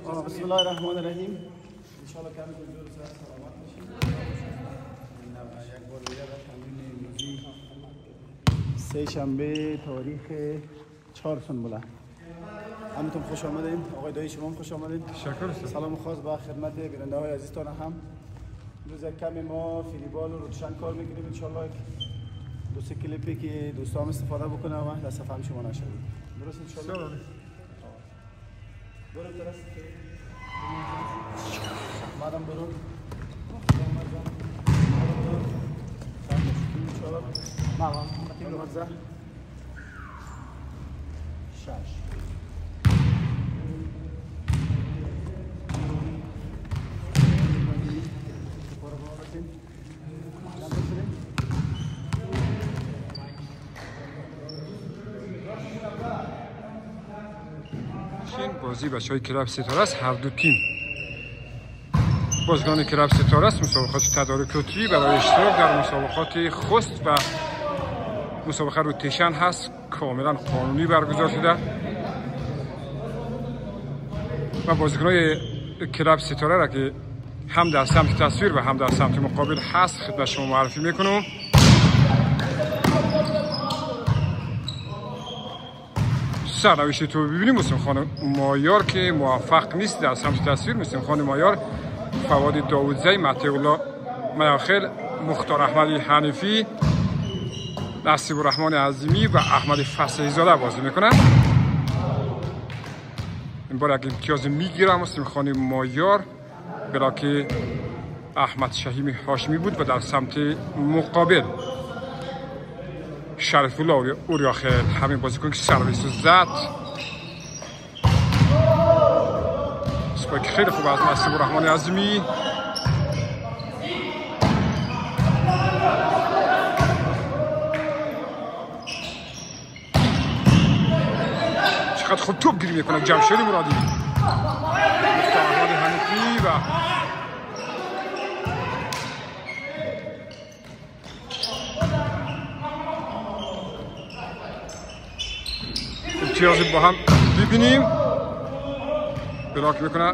بسم الله الرحمن الرحیم. ان شاء الله کمی حضور سلامت باشید. یک بار دیگه در تمرین امروزی سه شنبه تاریخ 4 سنبله. همتون خوش آمدین. آقای دایی شما هم خوش آمدین. تشکر. سلام خاص به خدمت بیننده های عزیزتان هم. امروز یک کمی ما فیلیبال رو روشن کار میکنیم ان شاء الله. دو سه کلیپی که دوستان استفاده بکنه و در صفحه هم شما نشد. درست ان شاء الله. برو درست. مادام برو. مامان متیم مرزا. شاش. بازی بچه‌های کلاب ستاره است. هر دو تیم بازیکن کلاب ستاره است مسابقات تدارکاتی برای اشتراک در مسابقات خست و مسابقه روتیشن هست، کاملا قانونی برگزار شده و بازیکن‌های کلاب ستاره را که هم در سمت تصویر و هم در سمت مقابل هست خدمت شما معرفی میکنم. سرنوشت تو ببینیم. مسلم خان مایار که موفق نیست در سمت تصویر، مسلم خان مایار، فواد داودزی، مطیع الله میاخیل، مختار احمدی حنیفی، نصیب الرحمن عظیمی و احمد فصیحی زاده بازی میکنن. این بار یک امتیاز میگیره مسلم خان مایار، برای که احمد شهیم هاشمی بود و در سمت مقابل شریف الله اوریاخیل همین بازیکن که سرویس زد. سپایک خیلی خوب از نصیب الرحمن عظیمی. چقدر خوب توپ گیری میکنه جمشیدی مرادی، مختار احمدی حنیفی و امتیاز با هم ببینیم. بلاک میکنه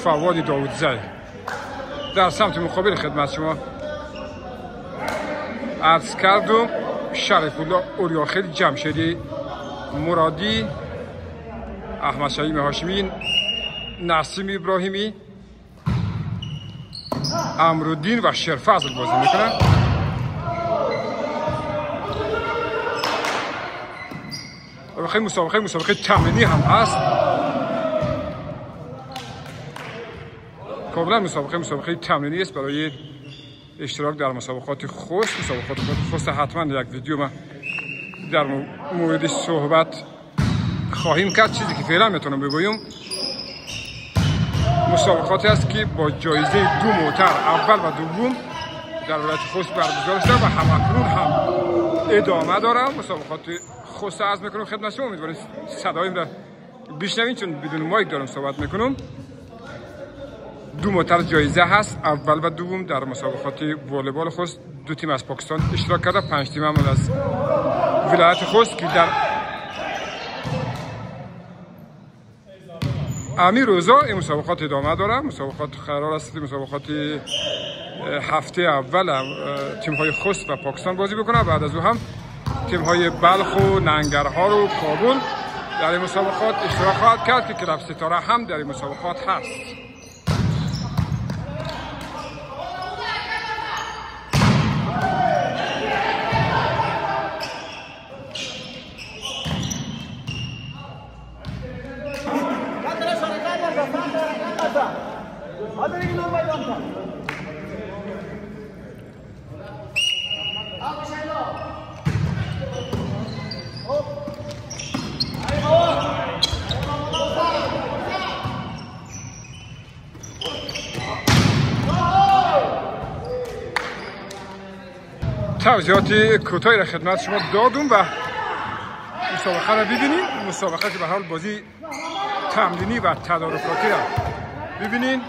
فواد داودزی در سمت مقابل خدمت شما عرض کردم. شریف الله اوریاخیل، جمشیدی مرادی، احمد شهیم هاشمی، نسیم ابراهیمی، امرالدین و شرفضل بازی میکنن. خیلی مسابقه تمرینی هم هست، کاملا مسابقه تمرینی است برای اشتراک در مسابقات خست. مسابقات خست حتما یک ویدیو ما در موردش صحبت خواهیم کرد. چیزی که فعلا میتونم بگویم مسابقاتی است که با جایزه 2 موتر اول و دوم در ولایت خوست برگزار شده و همکنون هم ادامه داره. مسابقات خوست عرض میکنم خدمت شما. امیدوارم صدایم را بشنوین چون بدون مایک دارم صحبت میکنم. 2 موتر جایزه هست اول و دوم در مسابقات والیبال خوست. 2 تیم از پاکستان اشتراک کرده، 5 تیم هم از ولایت خوست که در امیر روزا این مسابقات ادامه داره. مسابقات قرار است مسابقات هفته اول تیم های خوست و پاکستان بازی بکنه، بعد از او هم تیم های بلخ و ننگرهار و کابل در این مسابقات اشتراک خواهد کرد که کلاب ستاره هم در این مسابقات هست. توضیحات کوتاهی را خدمت شما دادم و مسابقه را ببینید. مسابقه که به حال بازی تمرینی و تدارکاتی را ببینید.